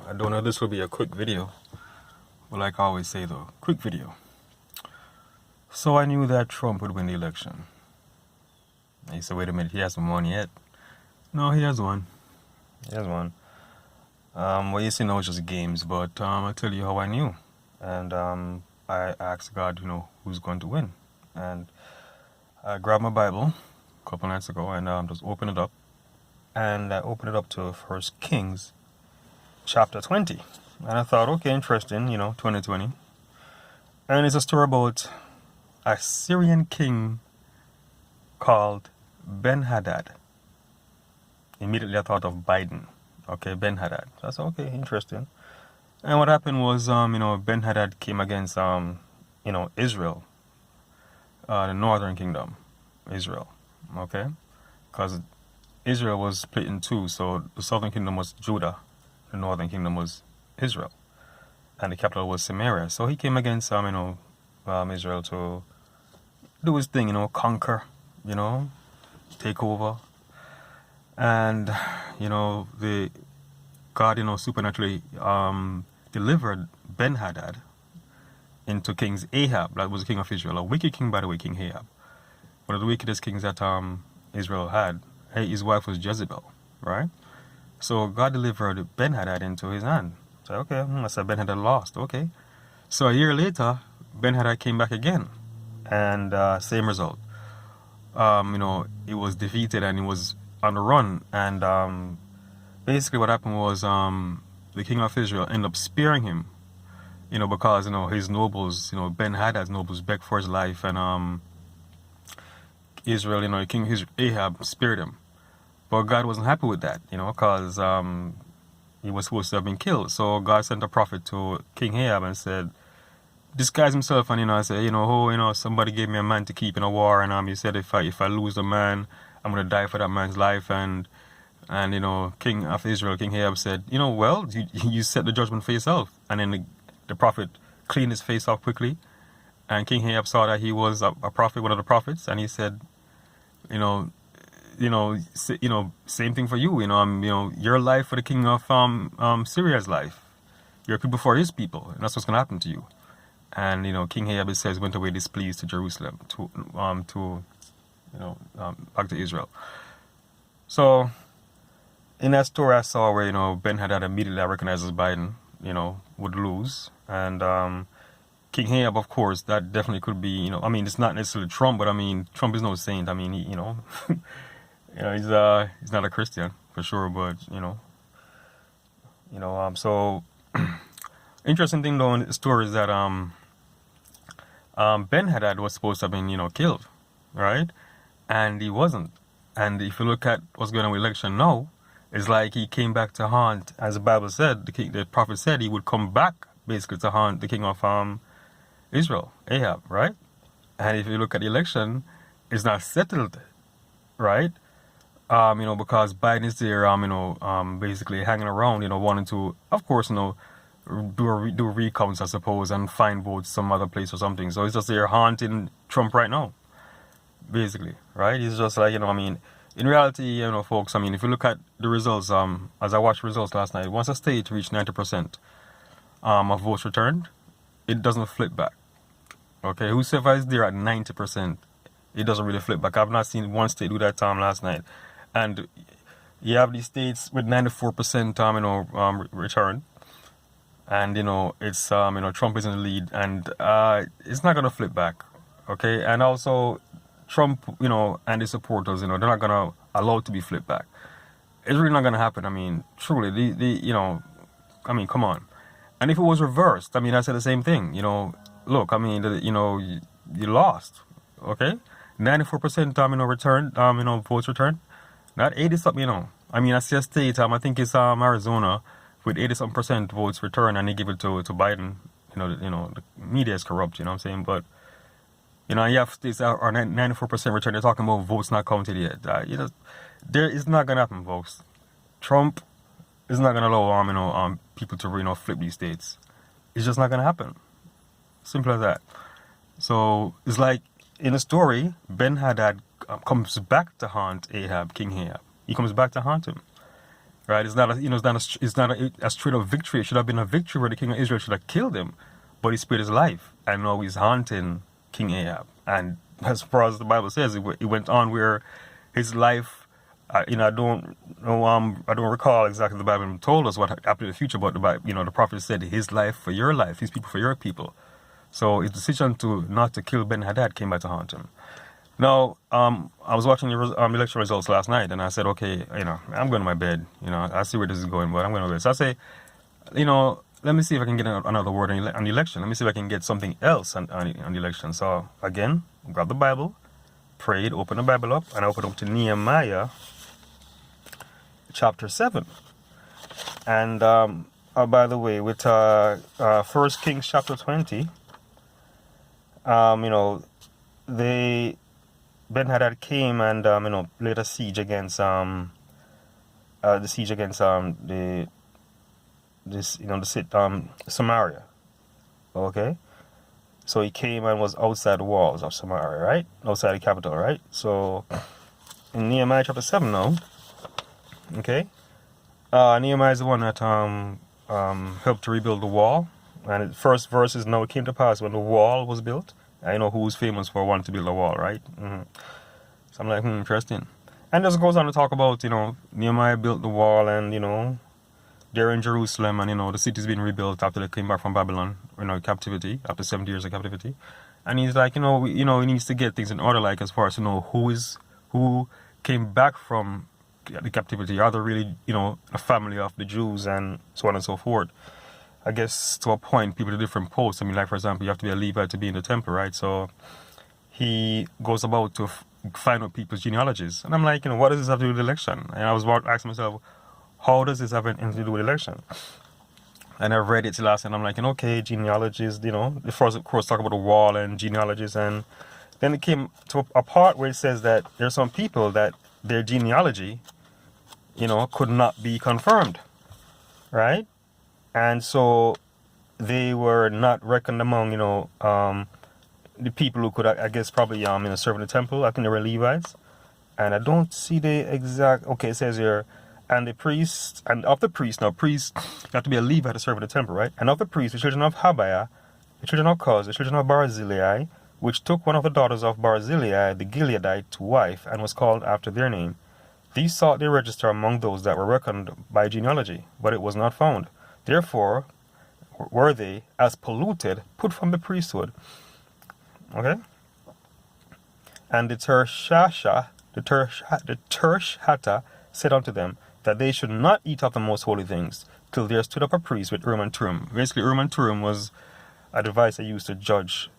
I don't know if this will be a quick video, but like I always say though, quick video. So I knew that Trump would win the election. I said, wait a minute, he hasn't won yet. No, he has won. He has won. Well, you see, no, it's just games, but I'll tell you how I knew. And I asked God, who's going to win. And I grabbed my Bible a couple nights ago and just opened it up. And I opened it up to 1 Kings Chapter 20. And I thought, okay, interesting, 2020. And it's a story about a Syrian king called Ben-Hadad. Immediately I thought of Biden. Okay, Ben-Hadad. So I said, okay, interesting. And what happened was, Ben-Hadad came against, Israel, the northern kingdom, Israel. Okay? Because Israel was split in two. So the southern kingdom was Judah. The northern kingdom was Israel. And the capital was Samaria. So he came against, Israel to do his thing, conquer, take over. And, God, supernaturally delivered Ben-Hadad into King Ahab. That was the king of Israel. A wicked king, by the way, King Ahab. One of the wickedest kings that Israel had. His wife was Jezebel, right? So God delivered Ben-Hadad into his hand. So, okay, I said Ben-Hadad lost. Okay. So a year later, Ben-Hadad came back again. And same result. He was defeated and he was on the run. And basically what happened was the king of Israel ended up sparing him. Because, his nobles, Ben-Hadad's nobles begged for his life. And Israel, King Ahab spared him. But God wasn't happy with that, because he was supposed to have been killed. So God sent a prophet to King Ahab and said, disguise himself, and I said, somebody gave me a man to keep in a war, and he said if I lose the man, I'm gonna die for that man's life, and King of Israel, King Ahab said, well, you set the judgment for yourself, and then the prophet cleaned his face off quickly, and King Ahab saw that he was a prophet, one of the prophets, and he said, same thing for you, your life for the king of Syria's life, your people for his people, and that's what's gonna happen to you. And King Ahab, it says, went away displeased to Jerusalem, back to Israel. So in that story I saw where Ben-Hadad immediately recognizes Biden, would lose, and King Ahab, of course, that definitely could be, it's not necessarily Trump, but Trump is no saint. He, he's not a Christian for sure, but so interesting thing though in the story is that Ben-Hadad was supposed to have been, killed, right? And he wasn't. And if you look at what's going on with election now, it's like he came back to haunt, as the Bible said, the prophet said he would come back basically to haunt the king of Israel, Ahab, right? And if you look at the election, it's not settled, right? Because Biden is there, basically hanging around, wanting to, of course, do recounts, I suppose, and find votes some other place or something. So he's just there haunting Trump right now, basically, right? He's just like, in reality, folks, if you look at the results, as I watched results last night, once a state reached 90% of votes returned, it doesn't flip back. Okay, whoever is there at 90%, it doesn't really flip back. I've not seen one state do that last night. And you have these states with 94% return. And it's Trump is in the lead, and it's not gonna flip back, okay? And also Trump, and his supporters, they're not gonna allow it to be flipped back. It's really not gonna happen. Truly, come on. And if it was reversed, I said the same thing. Look, you lost, okay? 94% return, votes returned, not 80 something, I see a state, I think it's Arizona, with 80-something% votes returned, and they give it to Biden. The media is corrupt, but you have states that are 94% return. They're talking about votes not counted yet. It's not gonna happen, folks. Trump is not gonna allow people to flip these states. It's just not gonna happen. Simple as that. So it's like in the story, Ben-Hadad comes back to haunt Ahab, King Ahab. He comes back to haunt him. right? It's not a, it's not a straight up victory. It should have been a victory where the king of Israel should have killed him, but he spared his life, and now he's haunting King Ahab. And as far as the Bible says, it went on where his life, I don't know, I don't recall exactly the Bible told us what happened in the future, but the Bible, the prophet said his life for your life, his people for your people. So his decision not to kill Ben-Hadad came back to haunt him. Now, I was watching the election results last night, and I said, okay, I'm going to my bed. I see where this is going, but I'm going to bed. So I say, let me see if I can get another word on the election. Let me see if I can get something else on the election. So again, grab the Bible, prayed, open the Bible up, and I opened up to Nehemiah Chapter 7. And by the way, with 1 Kings Chapter 20, Ben-Hadad came and laid a siege against Samaria. Okay, so he came and was outside the walls of Samaria, right? Outside the capital, right? So in Nehemiah Chapter 7 now, okay, Nehemiah is the one that helped to rebuild the wall. And the first verse is, now it came to pass when the wall was built. I know who's famous for wanting to build a wall, right? So I'm like, interesting. And this goes on to talk about, Nehemiah built the wall, and, they're in Jerusalem, and, the city's been rebuilt after they came back from Babylon, captivity, after 70 years of captivity. And he's like, he needs to get things in order, like, as far as to know who came back from the captivity. Are they really, a family of the Jews, and so on and so forth. I guess to appoint people to different posts. I mean, like, for example, you have to be a Levite to be in the temple, right? So he goes about to find out people's genealogies. And I'm like, what does this have to do with the election? And I was asking myself, how does this have anything to do with election? And I read it last, and I'm like, okay, genealogies, the first, of course, talk about the wall and genealogies. And then it came to a part where it says that there's some people that their genealogy, could not be confirmed, right? And so they were not reckoned among, the people who could, I guess, probably serve in the temple. I think they were Levites. And I don't see the exact, okay, it says here, and the priests, and of the priests, now priests have to be a Levite to serve in the temple, right? And of the priests, the children of Habiah, the children of Cuz, the children of Barzillai, which took one of the daughters of Barzillai, the Gileadite, to wife, and was called after their name. These sought their register among those that were reckoned by genealogy, but it was not found. Therefore, were they, as polluted, put from the priesthood. Okay? And the Tershata said unto them that they should not eat of the most holy things, till there stood up a priest with Urim and Thummim. Basically, Urim and Thummim was a device they used to judge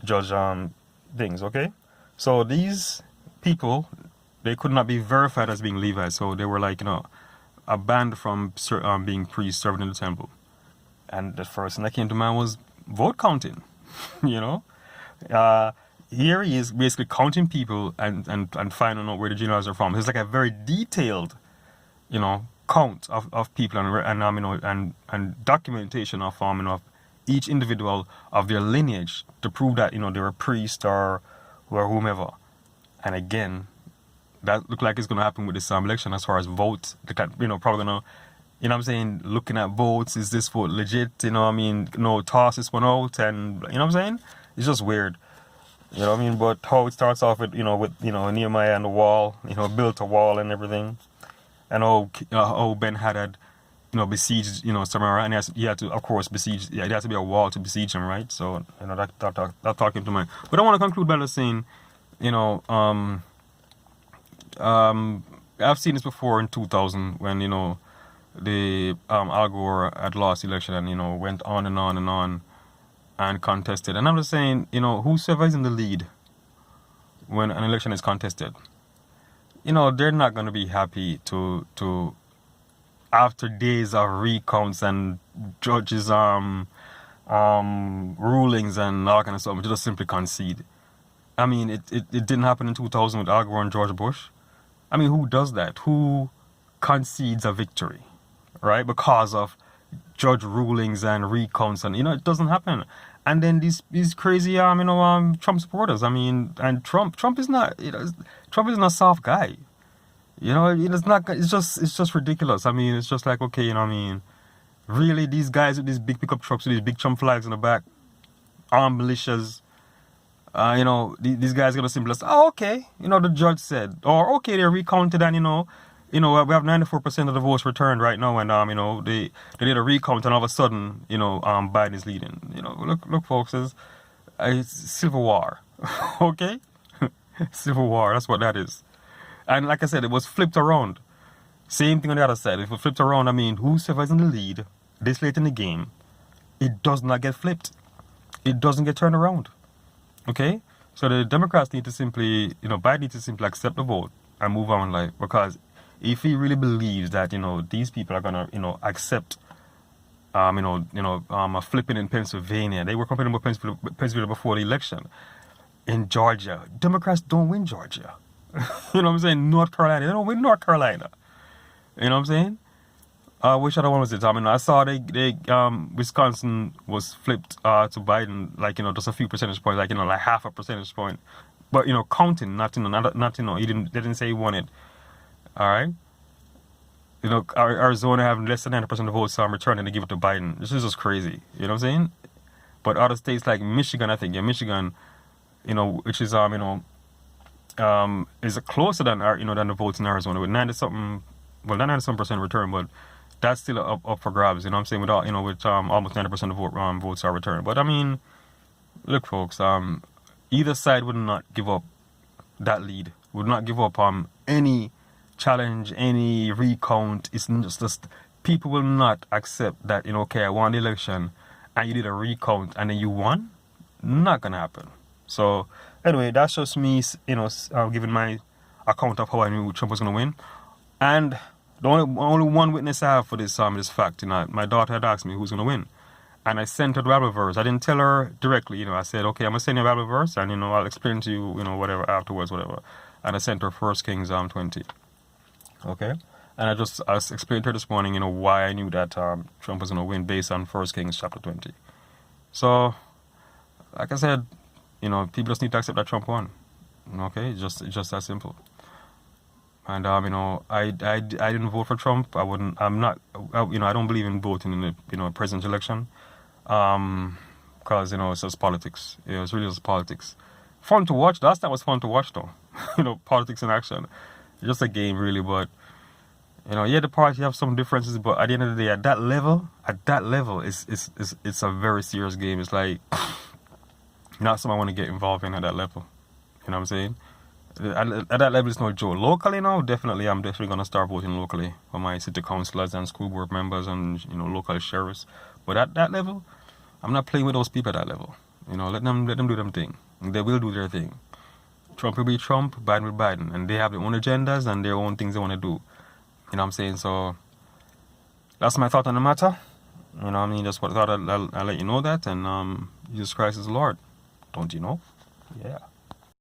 things, okay? So these people, they could not be verified as being Levites, so they were like, a banned from being priests serving in the temple. And the first thing that came to mind was vote counting. Here he is basically counting people and finding out where the genealogies are from. It's like a very detailed, count of people and documentation of each individual of their lineage to prove that they were priests or whomever. And again, that looked like it's going to happen with this election as far as votes. Probably going to, looking at votes, is this vote legit? Toss this one out, and, it's just weird. But how it starts off with, Nehemiah and the wall, built a wall and everything. And how Ben-Hadad, besieged, Samaria, and he had to, of course, besiege, there had to be a wall to besiege him, right? So, that talking to mind. But I want to conclude by just saying, I've seen this before in 2000 when, the Al Gore had lost the election and, went on and on and on and contested. And I'm just saying, whosoever is in the lead when an election is contested, they're not going to be happy to after days of recounts and judges' rulings and all kind of stuff, to just simply concede. It didn't happen in 2000 with Al Gore and George Bush. Who does that? Who concedes a victory, right? Because of judge rulings and recounts, and it doesn't happen. And then these crazy Trump supporters. And Trump is not a soft guy. You know, it's not. It's just ridiculous. I mean, it's just like, okay, you know what I mean? Really, these guys with these big pickup trucks with these big Trump flags in the back, armed militias. You know, these guys gonna simply say, oh, okay, you know, the judge said, or okay, they recounted, and you know, we have 94% of the votes returned right now, and they did a recount, and all of a sudden, Biden is leading. You know, look, folks, it's civil war, okay, civil war. That's what that is. And like I said, it was flipped around. Same thing on the other side. If it flipped around, I mean, whosoever's in the lead this late in the game, it does not get flipped. It doesn't get turned around. Okay? So the Democrats need to simply, Biden needs to simply accept the vote and move on, like, because if he really believes that, these people are gonna, accept, a flipping in Pennsylvania. They were complaining about Pennsylvania before the election. In Georgia, Democrats don't win Georgia. You know what I'm saying? North Carolina, they don't win North Carolina. You know what I'm saying? Which other one was it? I mean, I saw Wisconsin was flipped to Biden, like, just a few percentage points, like half a percentage point. But, counting, not, he didn't say he won it. All right? Arizona having less than 90% of the votes returning to give it to Biden. This is just crazy. You know what I'm saying? But other states like Michigan, I think, Michigan, which is, is closer than, than the votes in Arizona with 90-something, well, not 90-something % return, but that's still up for grabs, you know what I'm saying, with almost 90% of votes are returned. But I mean, look, folks, either side would not give up that lead, would not give up any challenge, any recount. It's just people will not accept that, okay, I won the election and you did a recount and then you won. Not gonna happen. So anyway, that's just me, giving my account of how I knew Trump was gonna win. And the only one witness I have for this fact, my daughter had asked me who's gonna win, and I sent her the Bible verse. I didn't tell her directly, I said, okay, I'm gonna send you a Bible verse, and I'll explain to you, whatever afterwards, whatever. And I sent her 1 Kings 20. Okay, and I explained to her this morning, why I knew that Trump was gonna win based on 1 Kings Chapter 20. So, like I said, people just need to accept that Trump won. Okay, it's just that simple. And I didn't vote for Trump. I don't believe in voting in the presidential election, because it's just politics. It's really just politics. Fun to watch. Last time was fun to watch though. Politics in action. It's just a game really, but the party have some differences, but at the end of the day, at that level, it's a very serious game. It's like not something I want to get involved in at that level. You know what I'm saying? At that level, it's no joke. Locally now, I'm definitely going to start voting locally for my city councillors and school board members and, local sheriffs. But at that level, I'm not playing with those people at that level. Let them do them thing. They will do their thing. Trump will be Trump, Biden will be Biden. And they have their own agendas and their own things they want to do. You know what I'm saying? So, that's my thought on the matter. Just what I thought I'll let you know that. And Jesus Christ is Lord. Don't you know? Yeah.